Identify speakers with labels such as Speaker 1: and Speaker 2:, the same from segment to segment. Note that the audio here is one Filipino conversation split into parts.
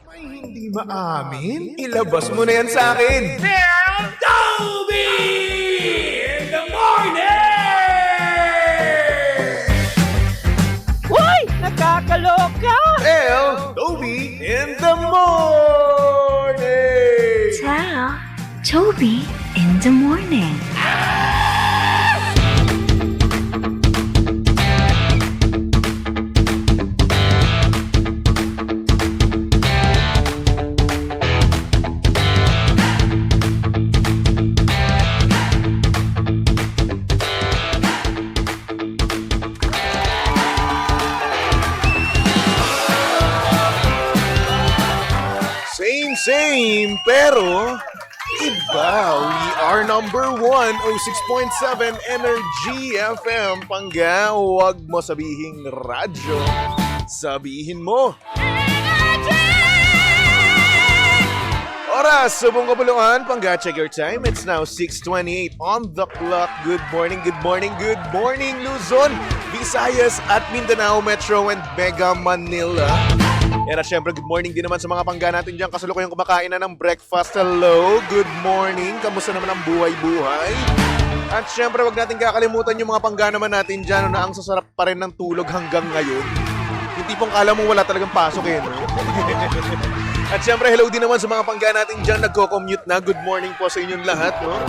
Speaker 1: May hindi maamin? Ilabas mo na yan sa akin!
Speaker 2: Toby in the morning!
Speaker 3: Hoy! Nakakaloka!
Speaker 1: Toby in the morning!
Speaker 4: Tell Toby in the morning.
Speaker 1: Same, pero iba. We are number 1, 06.7 Energy FM. Pangga, huwag mo sabihin radyo. Sabihin mo. Oras, subong kapuluan. Pangga, check your time. It's now 6:28 on the clock. Good morning, Luzon, Visayas at Mindanao Metro and Mega Manila. At syempre, good morning din naman sa mga pangga natin dyan. Kasalukuyang kumakain na ng breakfast. Hello, good morning. Kamusta naman ang buhay-buhay? At syempre, wag natin kakalimutan yung mga pangga naman natin dyan na ang sasarap pa rin ng tulog hanggang ngayon. Yung tipong kala mo wala talagang pasok eh, no? At syempre, hello din naman sa mga pangga natin dyan. Nagko-commute na. Good morning po sa inyong lahat, no?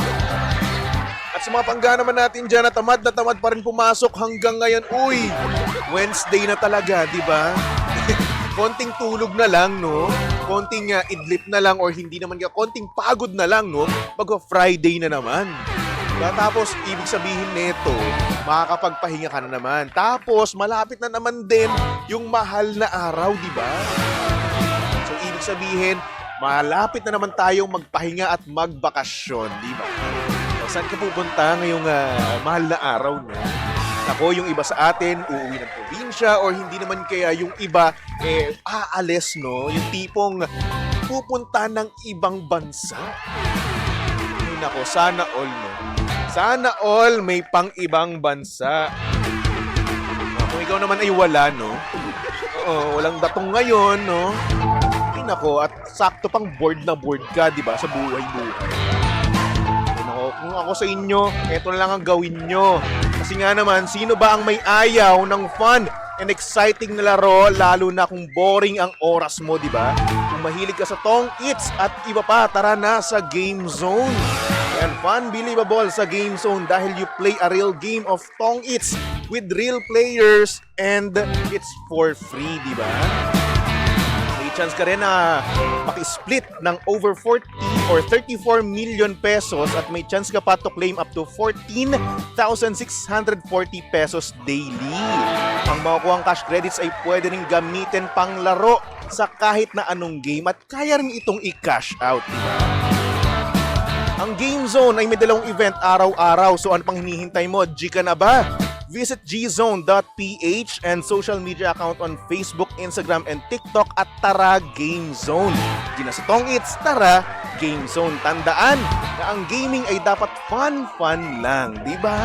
Speaker 1: At sa mga pangga naman natin dyan na tamad pa rin pumasok hanggang ngayon. Uy, Wednesday na talaga, di ba? Konting tulog na lang, no? Konting idlip na lang or hindi naman konting pagod na lang, no? Pag-Friday na naman. Tapos, ibig sabihin nito, makakapagpahinga ka na naman. Tapos, malapit na naman din yung mahal na araw, di ba? So, ibig sabihin, malapit na naman tayong magpahinga at magbakasyon, di ba? So, saan ka pupunta ngayong mahal na araw, no? Ako, yung iba sa atin, uuwi ng probinsya or hindi naman kaya yung iba, aalis, no? Yung tipong pupunta ng ibang bansa. Ay, nako, sana all, no? Sana all may pang ibang bansa. Kung ikaw naman ay wala, no? Oo, walang datong ngayon, no? Ay, nako, at sakto pang bored na bored ka, di ba? Sa buhay-buhay. Kung ako sa inyo, eto na lang ang gawin nyo. Kasi nga naman, sino ba ang may ayaw ng fun and exciting na laro, lalo na kung boring ang oras mo, di ba? Kung mahilig ka sa Tong Its at iba pa, tara na sa Game Zone. And fun, believable sa Game Zone dahil you play a real game of Tong Its with real players and it's for free, di ba? Chance ka rin na maki-split ng over 40 or 34 million pesos at may chance ka pa to claim up to 14,640 pesos daily. Ang makukuhang cash credits ay pwede rin gamitin pang laro sa kahit na anong game at kaya rin itong i-cash out, diba? Ang Game Zone ay may dalawang event araw-araw, so ano pang hinihintay mo? G ka na ba? Visit gzone.ph and social media account on Facebook, Instagram, and TikTok at Tara Game Zone. Di na sa Tong Its, Tara Game Zone. Tandaan na ang gaming ay dapat fun lang, di ba?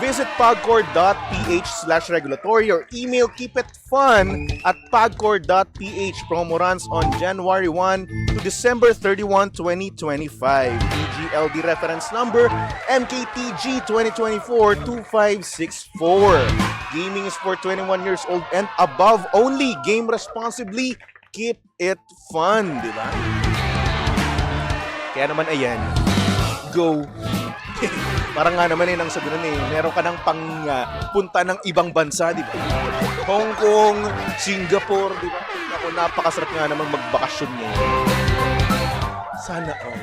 Speaker 1: Visit pagcore.ph/regulatory or email keepitfun@pagcore.ph. Promo runs on January 1 to December 31, 2025. DGLD reference number MKTG 2024-2564. Gaming is for 21 years old and above only. Game responsibly. Keep it fun, di ba? Kaya naman ayan, go. Parang nga naman ang sagunan meron ka ng punta ng ibang bansa, di ba? Hong Kong, Singapore, di ba? Ako, napakasarap nga naman magbakasyon ngayon. Sana all.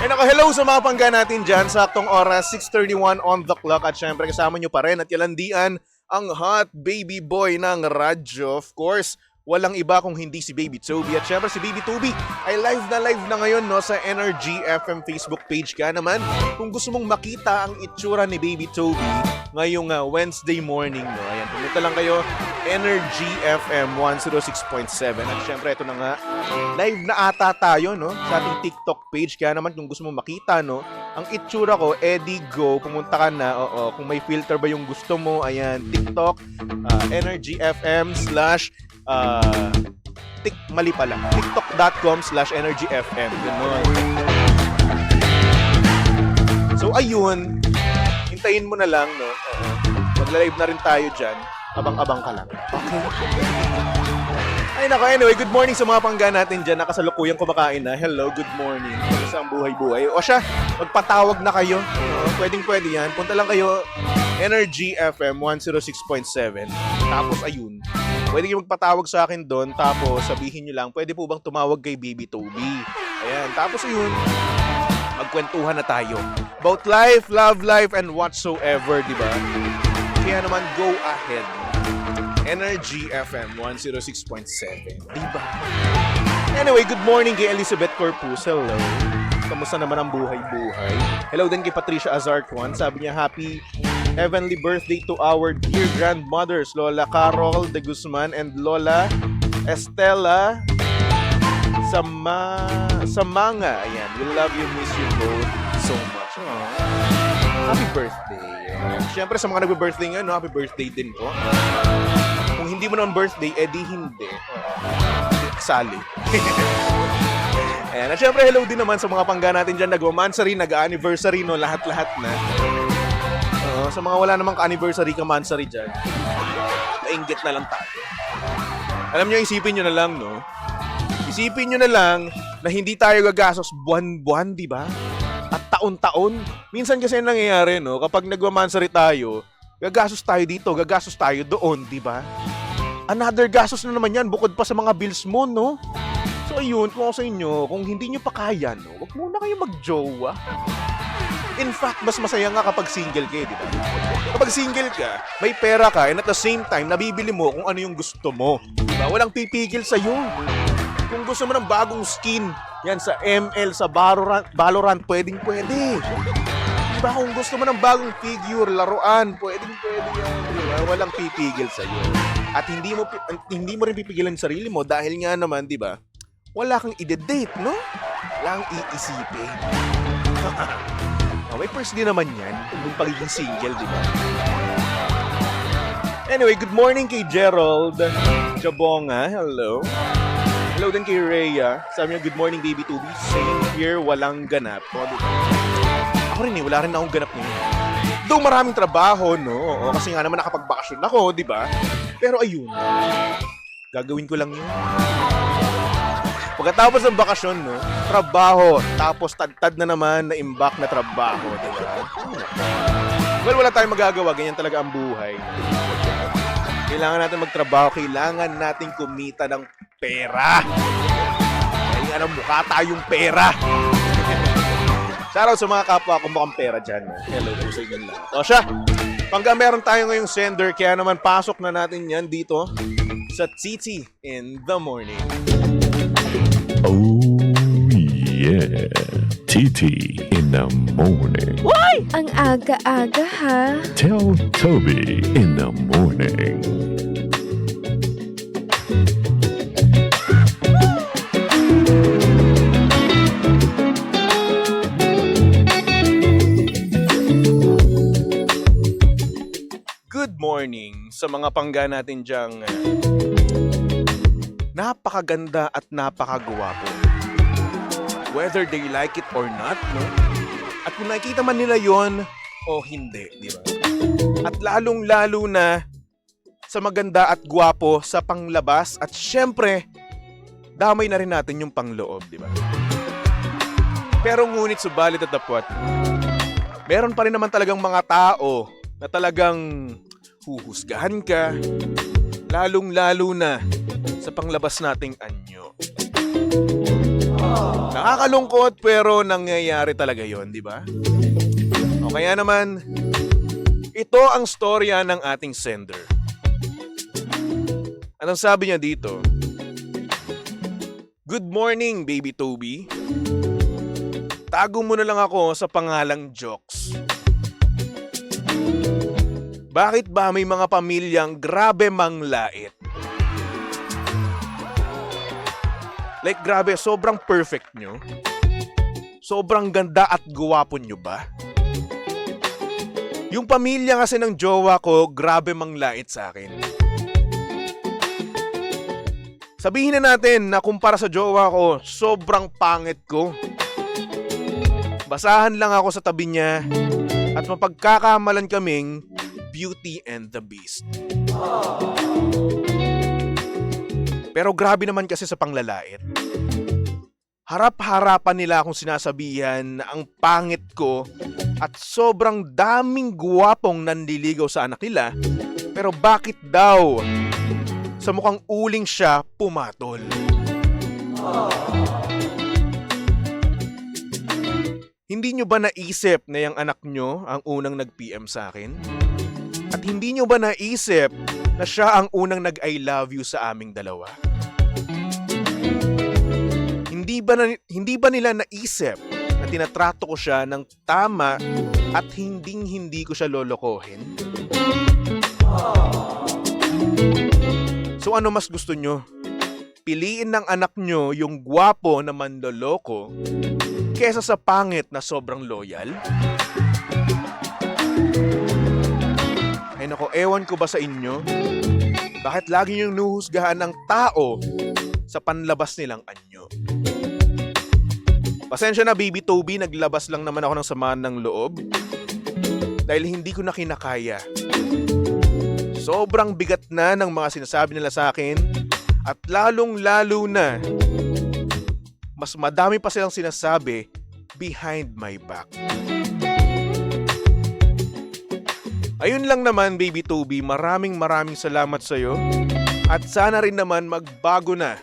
Speaker 1: And ako, hello sa mga pangga natin dyan. Saktong oras, 6:31 on the clock. At syempre, kasama nyo pa rin at yalandian ang hot baby boy ng radyo. Of course, walang iba kung hindi si Baby Toby. At syempre si Baby Toby ay live na ngayon, no, sa Energy FM Facebook page. Ka naman, kung gusto mong makita ang itsura ni Baby Toby ngayong Wednesday morning, no, ayan, pumunta lang kayo, Energy FM 106.7. At syempre, ito na nga, live na ata tayo, no, sa ating TikTok page. Kaya naman, kung gusto mong makita, no, ang itsura ko, Eddie Go, pumunta ka na. Oo, kung may filter ba yung gusto mo, ayan, TikTok, Energy FM / mali pala. tiktok.com/energyfm. Ganun. So, ayun. Hintayin mo na lang, no? Magla-live na rin tayo dyan. Abang-abang ka lang. Okay. Ay nako, anyway, good morning sa mga pangga natin dyan. Nakasalukuyang kumakain na. Hello, good morning. Kamusta ang buhay-buhay? O siya, magpatawag na kayo. Pwedeng-pwede yan. Punta lang kayo, Energy FM 106.7. Tapos ayun, pwede kayo magpatawag sa akin doon. Tapos sabihin nyo lang, pwede po bang tumawag kay Baby Toby? Ayan, tapos ayun, magkwentuhan na tayo. About life, love life, and whatsoever, di ba? Kaya naman, go ahead. Energy FM 106.7. Diba? Anyway, good morning kay Elizabeth Corpus. Hello. Kamusta naman ang buhay-buhay? Hello din kay Patricia Azartuan. Sabi niya, happy heavenly birthday to our dear grandmothers, Lola Carol de Guzman and Lola Estela Samanga. Ayan, we love you, miss you both so much. Happy birthday. Siyempre sa mga nagbe-birthday ngayon, happy birthday din po. Kung hindi mo naman birthday, edi hindi. Sali. Ayan. At syempre, hello din naman sa mga pangga natin dyan. Nag-mansary, nag-anniversary, no? Lahat-lahat na. Sa mga wala namang ka-anniversary, ka-mansary dyan, nainggit na lang tayo. Alam nyo, isipin nyo na lang, no? Isipin nyo na lang na hindi tayo gagastos buwan-buwan, di ba? At taon-taon. Minsan kasi nangyayari, no? Kapag nag-mansary tayo, gagastos tayo dito, gagastos tayo doon, di ba? Another gastos na naman yan, bukod pa sa mga bills mo, no? So, ayun, kung ako sa inyo, kung hindi nyo pa kaya, no? Huwag muna kayo mag-jowa. In fact, mas masaya nga kapag single kayo, di ba? Kapag single ka, may pera ka, and at the same time, nabibili mo kung ano yung gusto mo. Di ba? Walang pipigil sa'yo. Kung gusto mo ng bagong skin, yan sa ML, sa Valorant, pwedeng-pwede. Diba, kung gusto mo ng bagong figure, laruan, pwedeng-pwede yan. Diba? Walang pipigil sa'yo. At hindi mo rin pipigilan yung sarili mo dahil nga naman, di ba, wala kang ide-date, no? Wala kang iisipin. May first din naman yan, yung pagiging single, di ba? Anyway, good morning kay Gerald Jabonga. Hello. Hello din kay Rhea. Sabi niya, good morning, baby Tubi. Same here, walang ganap. O, diba? Ako rin wala rin akong ganap ngayon. Though maraming trabaho, no? Oo, kasi nga naman nakapagbakasyon ako, di ba? Pero ayun, gagawin ko lang yun. Pagkatapos ng bakasyon, no? Trabaho, tapos tad-tad na naman na imbak na trabaho, di ba? Well, wala tayong magagawa, ganyan talaga ang buhay. Kailangan natin magtrabaho, kailangan natin kumita ng pera. Kaya nga mukha tayong pera. Shoutout sa mga kapwa ko mukhang pera dyan. Hello po sa inyo lahat. O siya, pangga meron tayo ngayong sender, kaya naman pasok na natin yan dito sa Titi in the Morning.
Speaker 5: Oh yeah, Titi in the Morning.
Speaker 3: Why?
Speaker 4: Ang aga-aga ha.
Speaker 5: Tell Toby in the Morning.
Speaker 1: Good morning sa mga pangga natin dyang napakaganda at napakagwapo. Whether they like it or not, no? At kung nakikita man nila yon o hindi, di ba? At lalong-lalo na sa maganda at gwapo sa panglabas at syempre, damay na rin natin yung pangloob, di ba? Pero ngunit subalit at dapwat, meron pa rin naman talagang mga tao na talagang huhusgahan ka, lalong-lalo na sa panglabas nating anyo. Nakakalungkot pero nangyayari talaga yon, di ba? O kaya naman, ito ang storya ng ating sender. Anong sabi niya dito? Good morning, baby Toby. Tago mo na lang ako sa pangalang Jokes. Bakit ba may mga pamilyang grabe manglait? Like grabe, sobrang perfect nyo? Sobrang ganda at guwapo nyo ba? Yung pamilya kasi ng jowa ko, grabe manglait sa akin. Sabihin na natin na kumpara sa jowa ko, sobrang pangit ko. Basahan lang ako sa tabi niya at mapagkakamalan kaming Beauty and the Beast. Pero grabe naman kasi sa panglalait. Harap-harapan nila akong sinasabihan na ang pangit ko at sobrang daming guwapong nanliligaw sa anak nila. Pero bakit daw sa mukhang uling siya pumatol? Hindi nyo ba naisip na yung anak nyo ang unang nag-PM sa akin? At hindi nyo ba naisip na siya ang unang nag-I love you sa aming dalawa? Hindi ba nila naisip na tinatrato ko siya ng tama at hindi ko siya lolokohin? So ano mas gusto nyo? Piliin ng anak nyo yung gwapo na manloloko kesa sa pangit na sobrang loyal? Ay nako, ewan ko ba sa inyo? Bakit lagi niyong nuhusgahan ng tao sa panlabas nilang anyo? Pasensya na, Baby Toby, naglabas lang naman ako ng samaan ng loob dahil hindi ko na kinakaya. Sobrang bigat na ng mga sinasabi nila sa akin at lalong-lalo na mas madami pa silang sinasabi behind my back. Ayun lang naman, Baby Toby, maraming salamat sa'yo at sana rin naman magbago na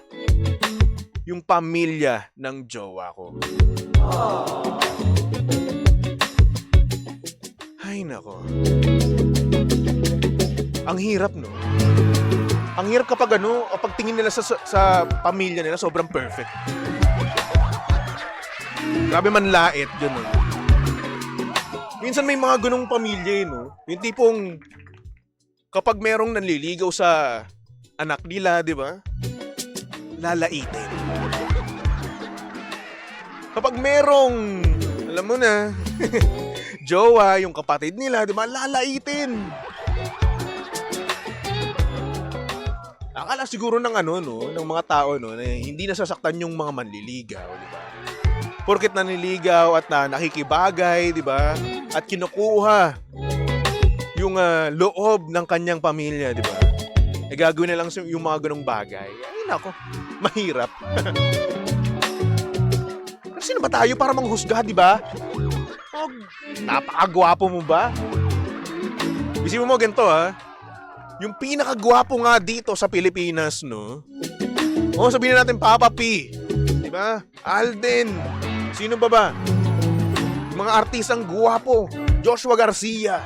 Speaker 1: yung pamilya ng jowa ko. Ay nako. Ang hirap, no? Ang hirap kapag kapag tingin nila sa pamilya nila sobrang perfect. Grabe man lait yun, no? Minsan may mga ganung pamilya, no? Yung tipong kapag merong nanliligaw sa anak nila, di ba? Lalaitin. Kapag merong, alam mo na, jowa, yung kapatid nila, di ba? Lalaitin. Akala siguro ng ng mga tao, no, na hindi nasasaktan yung mga manliligaw, di ba? Porket nanliligaw at nakikibagay, di ba? At kinukuha yung loob ng kanyang pamilya, di ba? Eh gagawin na lang yung mga ganong bagay. Ay nako, mahirap. Sino ba tayo para manghusga, di ba? Oh, napakagwapo mo ba? Isipin mo ganito, ha? Yung pinakagwapo nga dito sa Pilipinas, no? O, sabihin na natin Papa P. Di ba? Alden. Sino ba? Yung mga artistang gwapo. Joshua Garcia.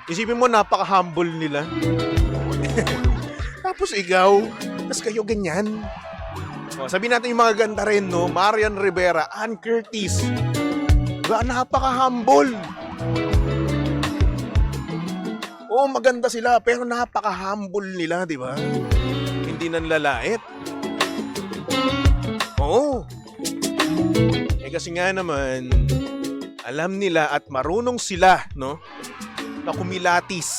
Speaker 1: Isipin mo, napaka-humble nila. Tapos ikaw, tas kayo ganyan. O, sabihin natin yung mga ganda rin, no? Marian Rivera, Ann Curtis. Diba? Napaka-humble. Oo, maganda sila, pero napaka-humble nila, di ba? Hindi nanlalait. Oo. Eh kasi nga naman, alam nila at marunong sila, no? Na kumilatis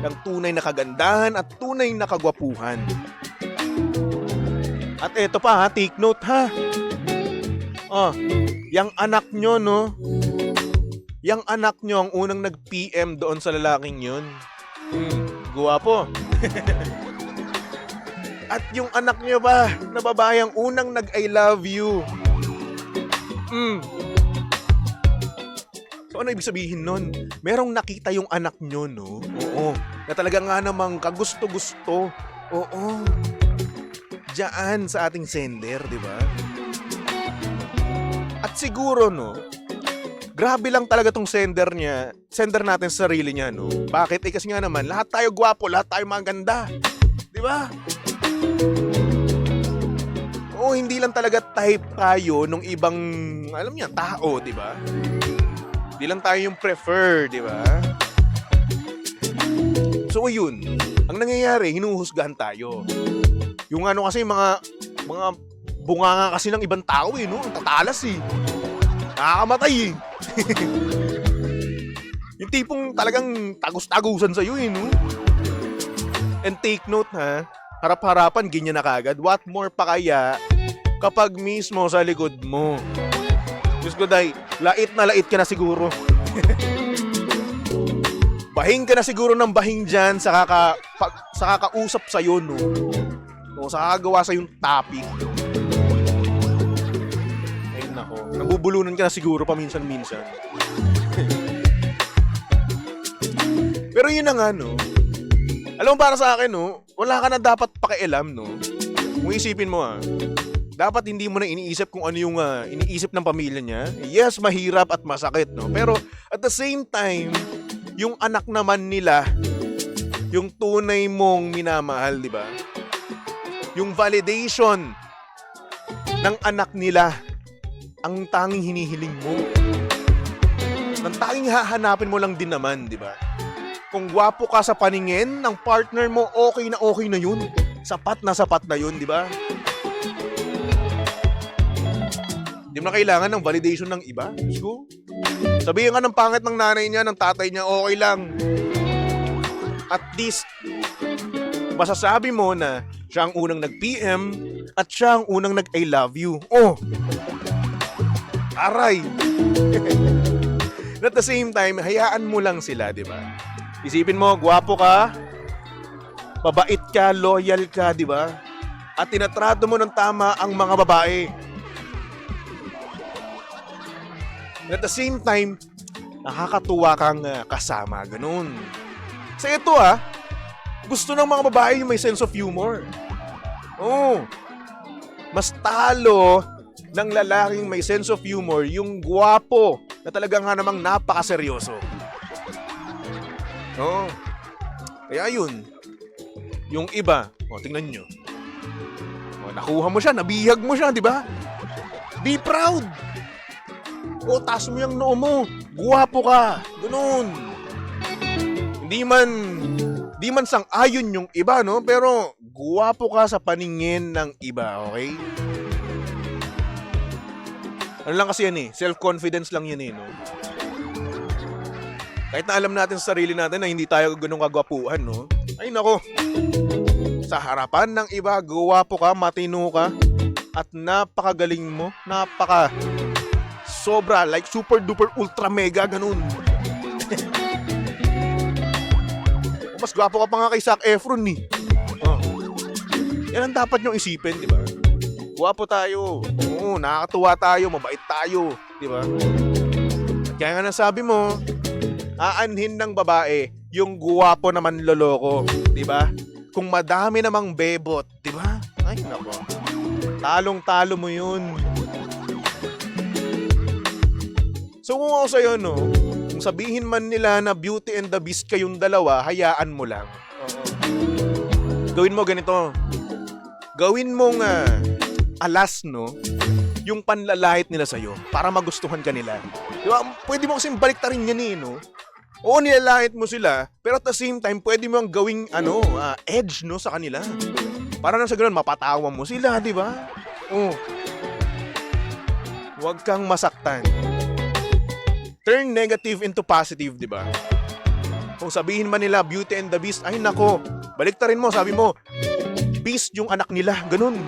Speaker 1: ng tunay na kagandahan at tunay na kagwapuhan. At eto pa, ha, take note, ha? Oh, yang anak nyo, no? Yang anak nyo ang unang nag-PM doon sa lalaking yun. Guwapo. At yung anak nyo ba, na babayang unang nag-I love you. So ano ibig sabihin nun? Merong nakita yung anak nyo, no? Oo. Na talaga nga namang kagusto-gusto. Oo. Diyan sa ating sender, di ba? At siguro, no, grabe lang talaga tong sender natin sa sarili niya, no? Bakit? Eh kasi nga naman, lahat tayo gwapo, lahat tayo maganda. Di ba? Oo, hindi lang talaga type tayo nung ibang, alam niya, tao, di ba? Hindi lang tayo yung prefer, di ba? So, yun. Ang nangyayari, hinuhusgahan tayo. Yung kasi, mga bunganga kasi ng ibang tao, no? Ang tatalas, eh. Nakakamatay, eh. Yung tipong talagang tagus-tagusan sa'yo, no? And take note, ha? harap-harapan, ganyan na kagad. What more pa kaya kapag mismo sa likod mo? Diyos ko, day, lait na lait ka na siguro. Bahing ka na siguro ng bahing dyan sa kakausap sa'yo, no? O sa kakagawa sa'yong topic. Ay, nako. Nabubulunan ka na siguro paminsan-minsan. Pero yun na nga, no? Alam mo, para sa akin, no? Wala ka na dapat pakialam, no? Kung isipin mo, dapat hindi mo na iniisip kung ano yung iniisip ng pamilya niya. Yes, mahirap at masakit, no? Pero at the same time, yung anak naman nila, yung tunay mong minamahal, di ba? Yung validation ng anak nila, ang tanging hinihiling mo. Ang tanging hahanapin mo lang din naman, di ba? Kung gwapo ka sa paningin ng partner mo, okay na yun. Sapat na yun, di ba? Di mo na kailangan ng validation ng iba. Diyos ko. Sabihin ka ng pangit ng nanay niya, ng tatay niya, okay lang. At least, masasabi mo na siya ang unang nag-PM at siya ang unang nag-I love you. Oh! Aray! At the same time, hayaan mo lang sila, di ba? Isipin mo, gwapo ka, mabait ka, loyal ka, di ba? At tinatrato mo ng tama ang mga babae. At the same time, nakakatuwa kang kasama, ganun. Sa ito gusto ng mga babae yung may sense of humor. Oh, mas talo ng lalaking may sense of humor yung gwapo na talagang namang napakaseryoso. Oh, kaya yun. Yung iba, tingnan nyo. Nakuha mo siya, nabihag mo siya, di ba? Be proud. Taas mo yung noo mo. Guwapo ka. Ganun. Hindi man sang-ayon yung iba, no? Pero guwapo ka sa paningin ng iba, okay? Ano lang kasi yan self-confidence lang yan no? Kahit na alam natin sa sarili natin na hindi tayo ganun kagwapuhan, no? Ay nako. Sa harapan ng iba, guwapo ka, matino ka, at napakagaling mo, sobra, like super duper ultra mega, ganun. Mas gwapo ka pa nga kay Zac Efron Yan ang dapat nyong isipin, di ba? Gwapo tayo. Oo, nakakatuwa tayo, mabait tayo, di ba? Kaya nga nasabi mo, aanhin ng babae yung gwapo naman loloko, di ba? Kung madami namang bebot, di ba? Ay, nako. Talong-talo mo yun. So kung ako sa'yo, kung sabihin man nila na Beauty and the Beast kayong dalawa, hayaan mo lang. Gawin mo ganito. Gawin mong alas, yung panlalait nila sa'yo para magustuhan ka nila. Diba? Pwede mo kasing baliktarin yan Oo, nilalait mo sila, pero at the same time, pwede mo ang gawing edge sa kanila. Para na sa ganun, mapatawa mo sila, di ba? Huwag kang masaktan. Turn negative into positive, di ba? Kung sabihin man nila Beauty and the Beast, ay nako, baliktarin mo, sabi mo, Beast yung anak nila, ganun.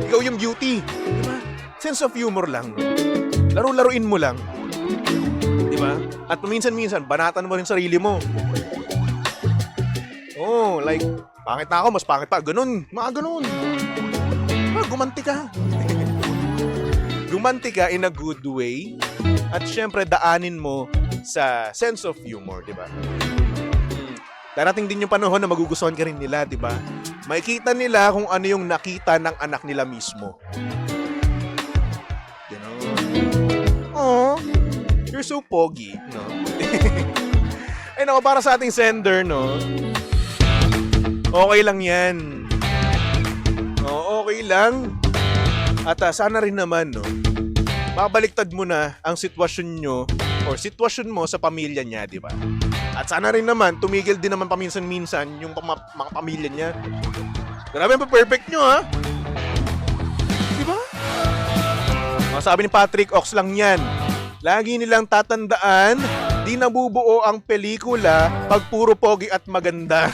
Speaker 1: Ikaw yung Beauty, di ba? Sense of humor lang. Laro-laruin mo lang. Di ba? At minsan-minsan, banatan mo rin sarili mo. Like, pangit na ako, mas pangit pa. Ganun, mga ganun. Gumanti ka. Gumanti ka in a good way. At syempre, daanin mo sa sense of humor, di ba? Darating din yung panahon na magugustuhan ka rin nila, di ba? Makikita nila kung ano yung nakita ng anak nila mismo. Ganun. Oh, you're so pogi, no? Ay nako, para sa ating sender, okay lang yan. Okay lang. At sana rin naman, mabaliktad mo na ang sitwasyon nyo or sitwasyon mo sa pamilya niya, di ba? At sana rin naman, tumigil din naman paminsan-minsan yung mga pamilya niya. Grabe ang perfect nyo, Di ba? Sabi ni Patrick Ox lang yan. Lagi nilang tatandaan, di nabubuo ang pelikula pag puro pogi at maganda.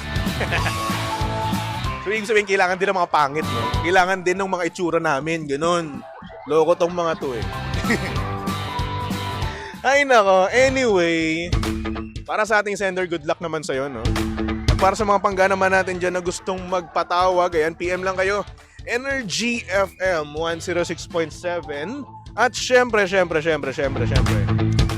Speaker 1: So, ibig sabihin, kailangan din ng mga pangit, no? Kailangan din ng mga itsura namin, ganun. Loko tong mga to, eh. Ay, nako. Anyway, para sa ating sender, good luck naman sa'yo, no? At para sa mga panggana naman natin dyan na gustong magpatawag, ayan, PM lang kayo. Energy FM 106.7. At syempre,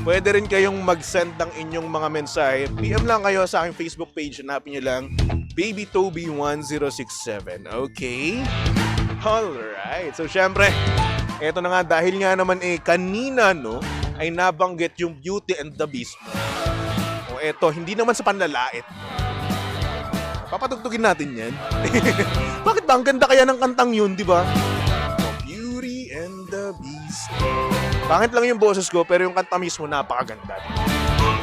Speaker 1: pwede rin kayong mag-send ng inyong mga mensahe. PM lang kayo sa aking Facebook page. Hanapin nyo lang, BabyToby1067. Okay? Alright. So, syempre, eto na nga, dahil nga naman kanina, no, ay nabanggit yung Beauty and the Beast mo. O eto, hindi naman sa panlalait. Papatugtugin natin yan. Bakit ba? Ang ganda kaya ng kantang yun, di ba? Beauty and the Beast. Pangit lang yung boses ko, pero yung kanta mismo napakaganda.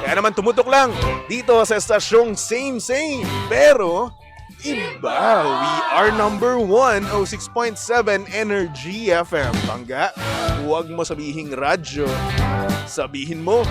Speaker 1: Kaya naman tumutok lang dito sa estasyong same. Pero, iba. We are number 106.7 Energy FM. Pangga, huwag mo sabihing radyo. Sabihin mo,